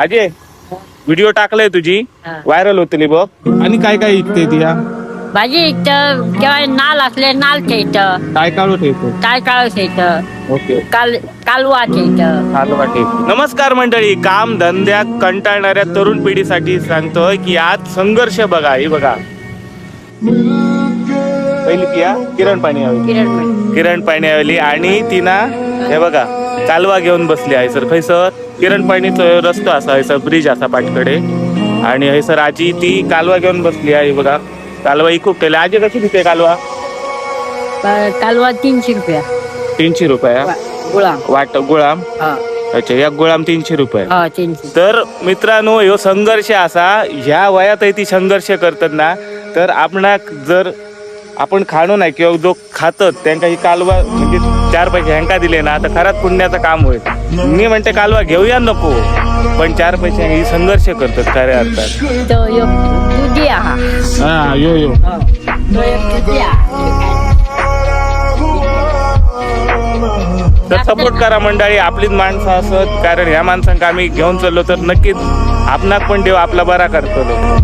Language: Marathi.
अजय व्हिडिओ टाकलाय तुझी व्हायरल होतली बघ. आणि काय काय इकते तिया भाजी इथं जेव्हा नाल असले नालचे इथं काय काढू ठेवतो. काय काळायचं इथं ओके कालवाचे इथं. नमस्कार मंडळी, काम धंद्यात कंटाळणाऱ्या तरुण पिढीसाठी सांगतोय की आज संघर्ष बघा. ही बघा पहिली किया किरण पाणी आणि तिना हे बघा कालवा घेऊन बसली आहे सर. खैसर किरण पाणीचा रस्तो असा आहे सर, ब्रिज असा पाठकडे. आणि हे सर आजी ती कालवा घेऊन बसली आहे बघा. कालवा ही खूप केली. आजी कशी दिसते कालवा? कालवा 300 रुपया. 300 रुपया वाट गुळाम. अच्छा, या गुळाम 300 रुपये. 300. तर मित्रांनो ह्यो संघर्ष असा, ह्या वयात ती संघर्ष करतात ना, तर जर आपण खाणो नाही किंवा जो खातात त्यांना ही कालवा म्हणजे 4 पैसे ह्यांका दिले ना तर खराच पुण्याचं काम होईल. मी म्हणते कालवा घेऊया नको, पण 4 पैसे ही संघर्ष करतात खऱ्या अर्थात. तो यो दुधिया हा यो तो एक दुधिया. तर सपोर्ट करा मंडळी, आपलीच माणसं असत. कारण ह्या माणसांका आम्ही घेऊन चाललो तर नक्कीच आपणाक पण देव आपला बरा करतो.